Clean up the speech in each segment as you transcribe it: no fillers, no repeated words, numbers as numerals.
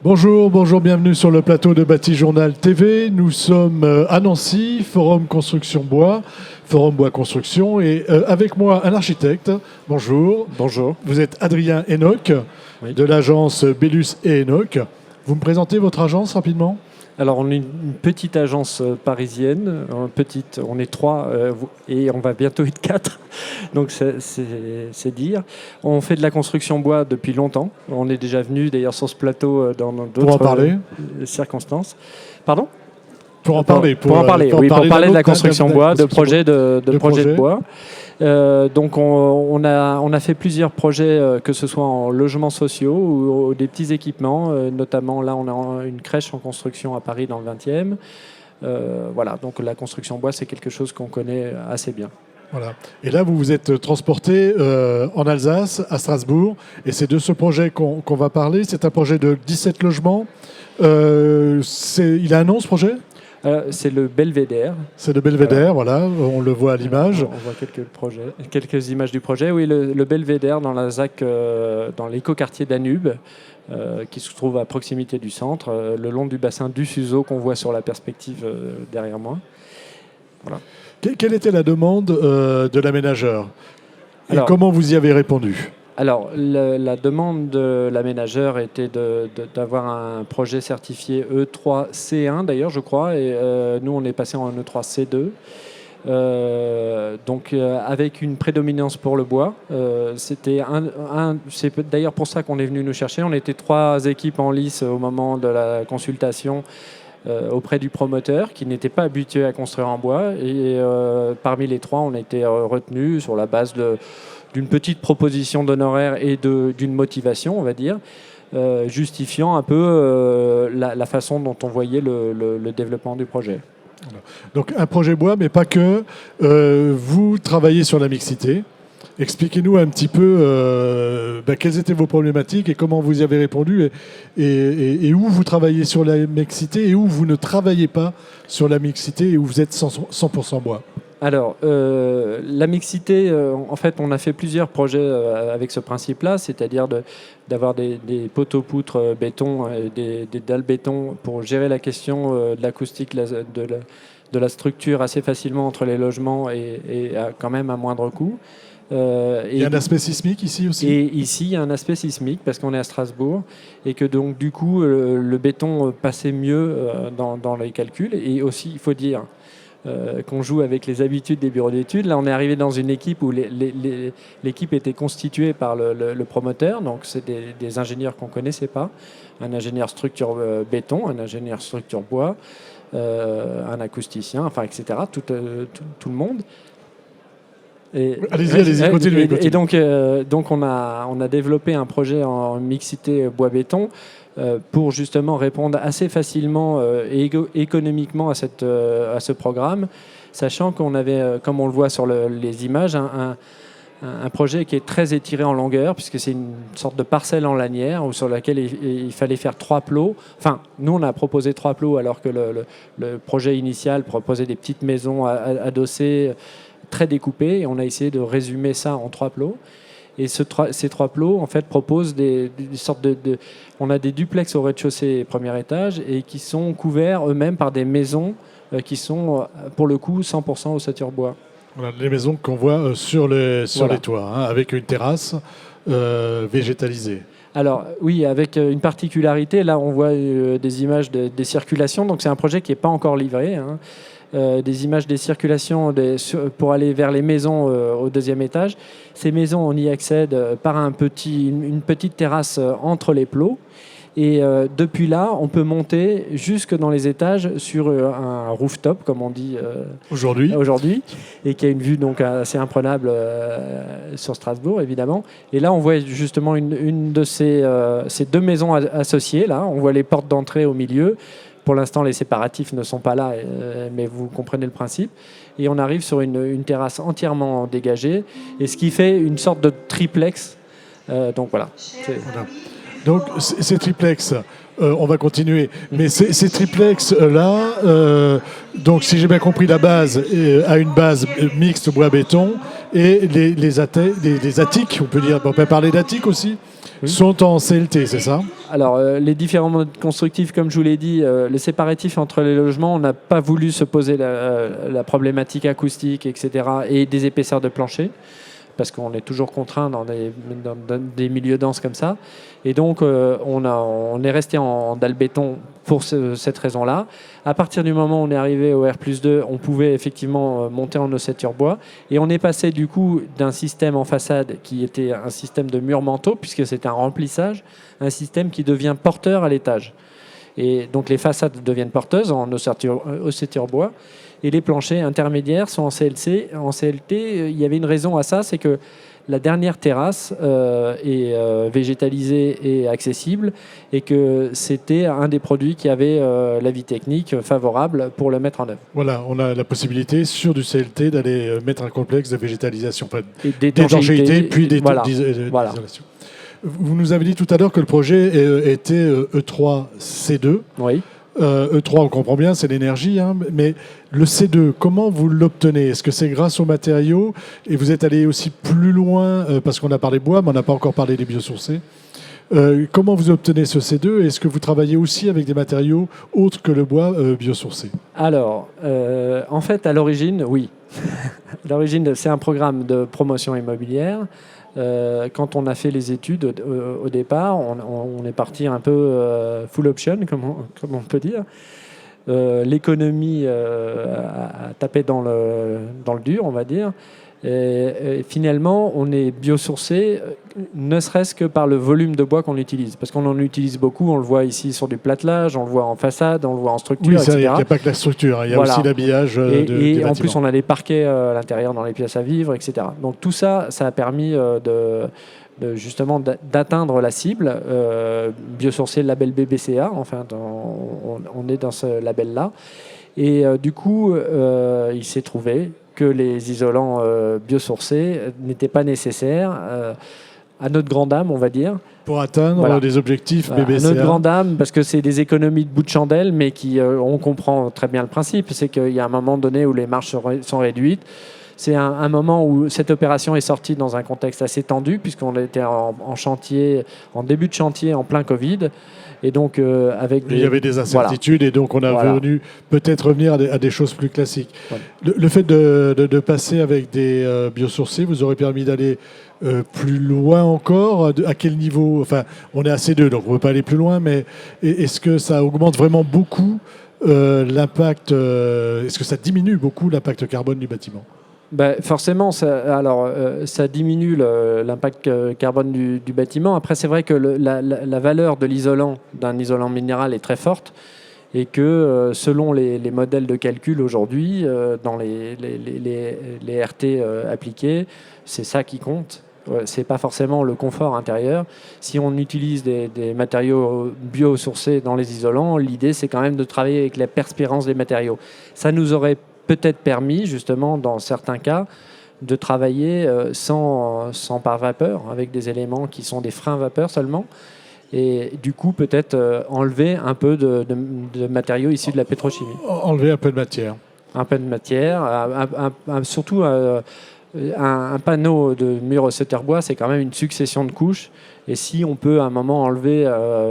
Bonjour, bienvenue sur le plateau de Bâti Journal TV. Nous sommes à Nancy, Forum Construction Bois, Forum Bois Construction, et avec moi un architecte. Bonjour. Bonjour. Vous êtes Adrien Enoch, Oui. de l'agence Bellus et Enoch. Vous me présentez votre agence rapidement ? Alors, on est une petite agence parisienne. On est 3 et on va bientôt être 4. Donc, c'est dire. On fait de la construction bois depuis longtemps. On est déjà venu d'ailleurs sur ce plateau dans d'autres circonstances. Pardon ? Pour en parler de la construction bois, de projets de bois. Donc on a fait plusieurs projets, que ce soit en logements sociaux ou des petits équipements, notamment là on a une crèche en construction à Paris dans le 20e. Voilà, donc la construction bois c'est quelque chose qu'on connaît assez bien. Voilà. Et là, vous vous êtes transporté en Alsace, à Strasbourg, et c'est de ce projet qu'on va parler. C'est un projet de 17 logements. Il a un nom, ce projet ? C'est le Belvédère. C'est le Belvédère, voilà, on le voit à l'image. On voit quelques images du projet. Oui, le Belvédère dans la ZAC, dans l'écoquartier Danube, qui se trouve à proximité du centre, le long du bassin du Suzeau qu'on voit sur la perspective derrière moi. Voilà. Quelle était la demande de l'aménageur ? Et comment vous y avez répondu ? Alors, la demande de l'aménageur était d'avoir un projet certifié E3C1, d'ailleurs, je crois, et nous, on est passé en E3C2. Donc, avec une prédominance pour le bois. C'est d'ailleurs pour ça qu'on est venu nous chercher. On était 3 équipes en lice au moment de la consultation auprès du promoteur, qui n'était pas habitué à construire en bois. Et parmi les 3, on a été retenus sur la base d'une petite proposition d'honoraires et d'une motivation, on va dire, justifiant un peu la façon dont on voyait le développement du projet. Donc un projet bois, mais pas que. Vous travaillez sur la mixité. Expliquez-nous un petit peu quelles étaient vos problématiques et comment vous y avez répondu et où vous travaillez sur la mixité et où vous ne travaillez pas sur la mixité et où vous êtes 100% bois. Alors, la mixité, en fait, on a fait plusieurs projets avec ce principe-là, c'est-à-dire d'avoir des poteaux-poutres béton, des dalles béton pour gérer la question de l'acoustique, de la structure assez facilement entre les logements et quand même à moindre coût. Il y a un aspect sismique ici aussi ? Et ici, il y a un aspect sismique parce qu'on est à Strasbourg et que donc, du coup, le béton passait mieux dans les calculs. Et aussi, il faut dire qu'on joue avec les habitudes des bureaux d'études. Là, on est arrivé dans une équipe où l'équipe était constituée par le promoteur. Donc, c'est des ingénieurs qu'on ne connaissait pas. Un ingénieur structure béton, un ingénieur structure bois, un acousticien, enfin, etc. Tout le monde. Allez-y, continuez. Et donc on a développé un projet en mixité bois-béton pour justement répondre assez facilement et économiquement à ce programme, sachant qu'on avait, comme on le voit sur les images, un projet qui est très étiré en longueur, puisque c'est une sorte de parcelle en lanière sur laquelle il fallait faire 3 plots. Enfin, nous, on a proposé 3 plots, alors que le projet initial proposait des petites maisons adossées, très découpées, et on a essayé de résumer ça en 3 plots. Et ces 3 plots, en fait, proposent des sortes on a des duplex au rez-de-chaussée et premier étage, et qui sont couverts eux-mêmes par des maisons qui sont, pour le coup, 100% ossature bois. Voilà, les maisons qu'on voit sur les toits, avec une terrasse végétalisée. Alors oui, avec une particularité, là on voit des images des circulations, donc c'est un projet qui n'est pas encore livré, des images des circulations pour aller vers les maisons au 2e étage. Ces maisons, on y accède par une petite terrasse entre les plots. Et depuis là, on peut monter jusque dans les étages sur un rooftop, comme on dit aujourd'hui, et qui a une vue donc assez imprenable sur Strasbourg, évidemment. Et là, on voit justement une de ces 2 maisons associées. Là, on voit les portes d'entrée au milieu. Pour l'instant, les séparatifs ne sont pas là, mais vous comprenez le principe. Et on arrive sur une terrasse entièrement dégagée, et ce qui fait une sorte de triplex. Donc voilà. Donc ces triplex, on va continuer, mais ces triplex-là, donc si j'ai bien compris, la base a une base mixte bois-béton, et les attiques, on peut parler d'attiques aussi, Oui. sont en CLT, c'est ça? Alors, les différents modes constructifs, comme je vous l'ai dit, les séparatifs entre les logements, on n'a pas voulu se poser la problématique acoustique, etc., et des épaisseurs de plancher, parce qu'on est toujours contraint dans des milieux denses comme ça. Et donc, on est resté en dalle béton pour cette raison-là. À partir du moment où on est arrivé au R+2, on pouvait effectivement monter en ossature bois. Et on est passé du coup d'un système en façade qui était un système de mur manteau, puisque c'était un remplissage, un système qui devient porteur à l'étage. Et donc les façades deviennent porteuses en ossature bois. Et les planchers intermédiaires sont en CLT. En CLT, il y avait une raison à ça, c'est que la dernière terrasse est végétalisée et accessible, et que c'était un des produits qui avait l'avis technique favorable pour le mettre en œuvre. Voilà, on a la possibilité sur du CLT d'aller mettre un complexe de végétalisation, enfin, Et d'étanchéité, puis voilà. d'isolation. Vous nous avez dit tout à l'heure que le projet était E3C2. Oui. E3, on comprend bien, c'est l'énergie, hein, mais le C2, comment vous l'obtenez? Est-ce que c'est grâce aux matériaux? Et vous êtes allé aussi plus loin, parce qu'on a parlé bois, mais on n'a pas encore parlé des biosourcés. Comment vous obtenez ce C2? Est-ce que vous travaillez aussi avec des matériaux autres que le bois biosourcé? Alors, en fait, à l'origine, oui. À l'origine, c'est un programme de promotion immobilière. Quand on a fait les études au départ, on est parti un peu full option, comme on peut dire. L'économie a tapé dans le dur, on va dire. Et finalement, on est biosourcé, ne serait-ce que par le volume de bois qu'on utilise. Parce qu'on en utilise beaucoup, on le voit ici sur du platelage, on le voit en façade, on le voit en structure, oui, etc. Il n'y a pas que la structure, il y a voilà. aussi l'habillage et des en bâtiments. plus, on a des parquets à l'intérieur dans les pièces à vivre, etc. Donc tout ça, ça a permis justement d'atteindre la cible, biosourcé label BBCA, enfin on est dans ce label-là. Et du coup, il s'est trouvé que les isolants biosourcés n'étaient pas nécessaires, à notre grande dame, on va dire. Pour atteindre des objectifs BBCA. À notre grande dame, parce que c'est des économies de bout de chandelle, mais on comprend très bien le principe, c'est qu'il y a un moment donné où les marges sont réduites. C'est un moment où cette opération est sortie dans un contexte assez tendu, puisqu'on était en chantier, en début de chantier, en plein Covid. Et donc, il y avait des incertitudes, et donc on a venu peut-être revenir à des choses plus classiques. Voilà. Le fait de passer avec des biosourcés vous aurait permis d'aller plus loin encore. À quel niveau? Enfin, on est à C2, donc on ne peut pas aller plus loin, mais est-ce que ça augmente vraiment beaucoup l'impact? Est-ce que ça diminue beaucoup l'impact carbone du bâtiment? Forcément, ça diminue l'impact carbone du bâtiment. Après, c'est vrai que la valeur de l'isolant, d'un isolant minéral, est très forte, et que selon les modèles de calcul aujourd'hui, dans les RT appliqués, c'est ça qui compte. C'est pas forcément le confort intérieur. Si on utilise des matériaux biosourcés dans les isolants, l'idée, c'est quand même de travailler avec la perspirance des matériaux. Ça nous aurait peut-être permis, justement, dans certains cas, de travailler sans pare-vapeur, avec des éléments qui sont des freins vapeur seulement, et du coup, peut-être enlever un peu de matériaux issus de la pétrochimie. Enlever un peu de matière. Un peu de matière, surtout un panneau de mur ossature bois, c'est quand même une succession de couches. Et si on peut à un moment enlever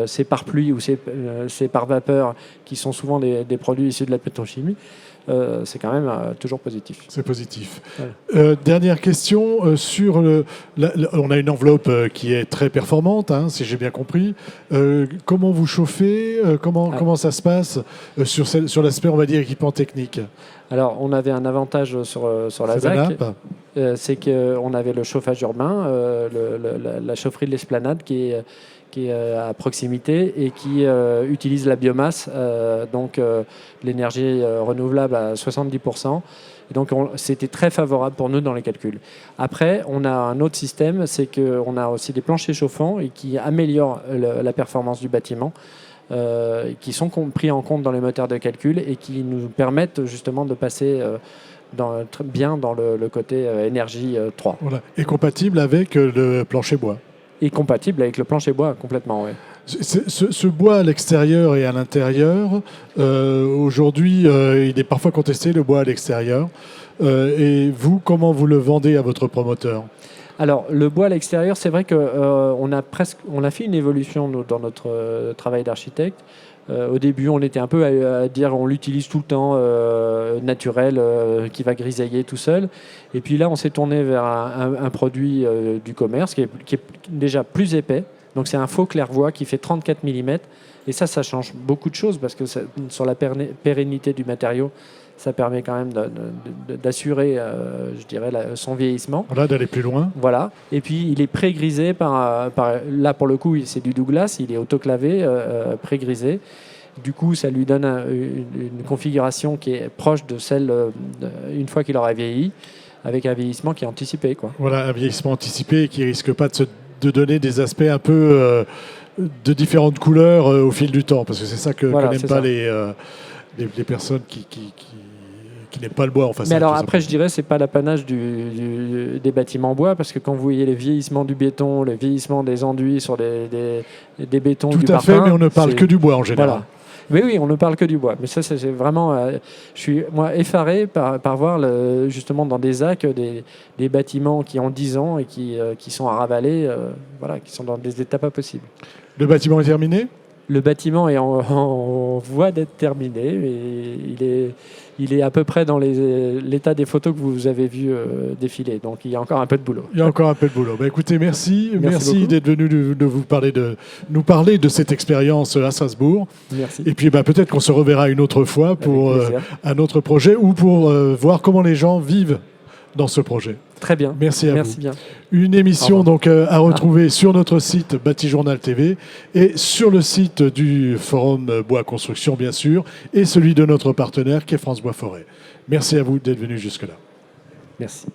ces pare-pluies ou ces pare-vapeurs, qui sont souvent des produits issus de la pétrochimie, c'est quand même toujours positif. C'est positif. Ouais. Dernière question sur on a une enveloppe qui est très performante, hein, si j'ai bien compris. Comment vous chauffez? Comment ça se passe sur l'aspect, on va dire, équipement technique? Alors, on avait un avantage sur la ZAC, c'est qu'on avait le chauffage urbain, la chaufferie de l'Esplanade qui est à proximité et qui utilise la biomasse, donc l'énergie renouvelable à 70%. Et donc c'était très favorable pour nous dans les calculs. Après, on a un autre système, c'est qu'on a aussi des planchers chauffants et qui améliorent la performance du bâtiment, qui sont pris en compte dans les moteurs de calcul et qui nous permettent justement de passer bien dans le côté énergie 3. Voilà. Et compatible avec le plancher bois. Et compatible avec le plancher bois, complètement, oui. Ce bois à l'extérieur et à l'intérieur, aujourd'hui, il est parfois contesté, le bois à l'extérieur. Et vous, comment vous le vendez à votre promoteur? Alors, le bois à l'extérieur, c'est vrai qu'on on a fait une évolution nous, dans notre travail d'architecte. Au début, on était un peu à dire on l'utilise tout le temps, naturel, qui va grisailler tout seul. Et puis là, on s'est tourné vers un produit du commerce qui est déjà plus épais. Donc c'est un faux clairvoie qui fait 34 mm. Et ça change beaucoup de choses parce que sur la pérennité du matériau, ça permet quand même d'assurer, je dirais, son vieillissement. Voilà, d'aller plus loin. Voilà. Et puis, il est pré-grisé là, pour le coup, c'est du Douglas. Il est autoclavé, pré-grisé. Du coup, ça lui donne une configuration qui est proche de celle une fois qu'il aura vieilli, avec un vieillissement qui est anticipé, quoi. Voilà, un vieillissement anticipé qui risque pas de donner des aspects un peu de différentes couleurs au fil du temps, parce que c'est ça que n'aiment pas les personnes qui n'aiment pas le bois en façade. Mais alors après, je dirais, c'est pas l'apanage des bâtiments en bois, parce que quand vous voyez le vieillissement du béton, le vieillissement des enduits sur des bétons du parpaing... Tout à fait, mais on ne parle que du bois en général. Voilà. Oui, on ne parle que du bois. Mais ça, c'est vraiment... je suis, moi, effaré par voir, justement, dans des ZAC, des bâtiments qui ont 10 ans et qui sont à ravaler, voilà, qui sont dans des états pas possibles. Le bâtiment est terminé ? Le bâtiment est en voie d'être terminé, mais il est à peu près dans l'état des photos que vous avez vues défiler. Donc il y a encore un peu de boulot. Il y a encore un peu de boulot. Bah, écoutez, merci d'être venu nous parler de cette expérience à Strasbourg. Merci. Et puis peut-être qu'on se reverra une autre fois pour un autre projet ou pour voir comment les gens vivent dans ce projet. Très bien. Merci à vous. Merci bien. Une émission donc à retrouver sur notre site Bâti-Journal TV et sur le site du Forum Bois Construction, bien sûr, et celui de notre partenaire qui est France Bois Forêt. Merci à vous d'être venus jusque-là. Merci.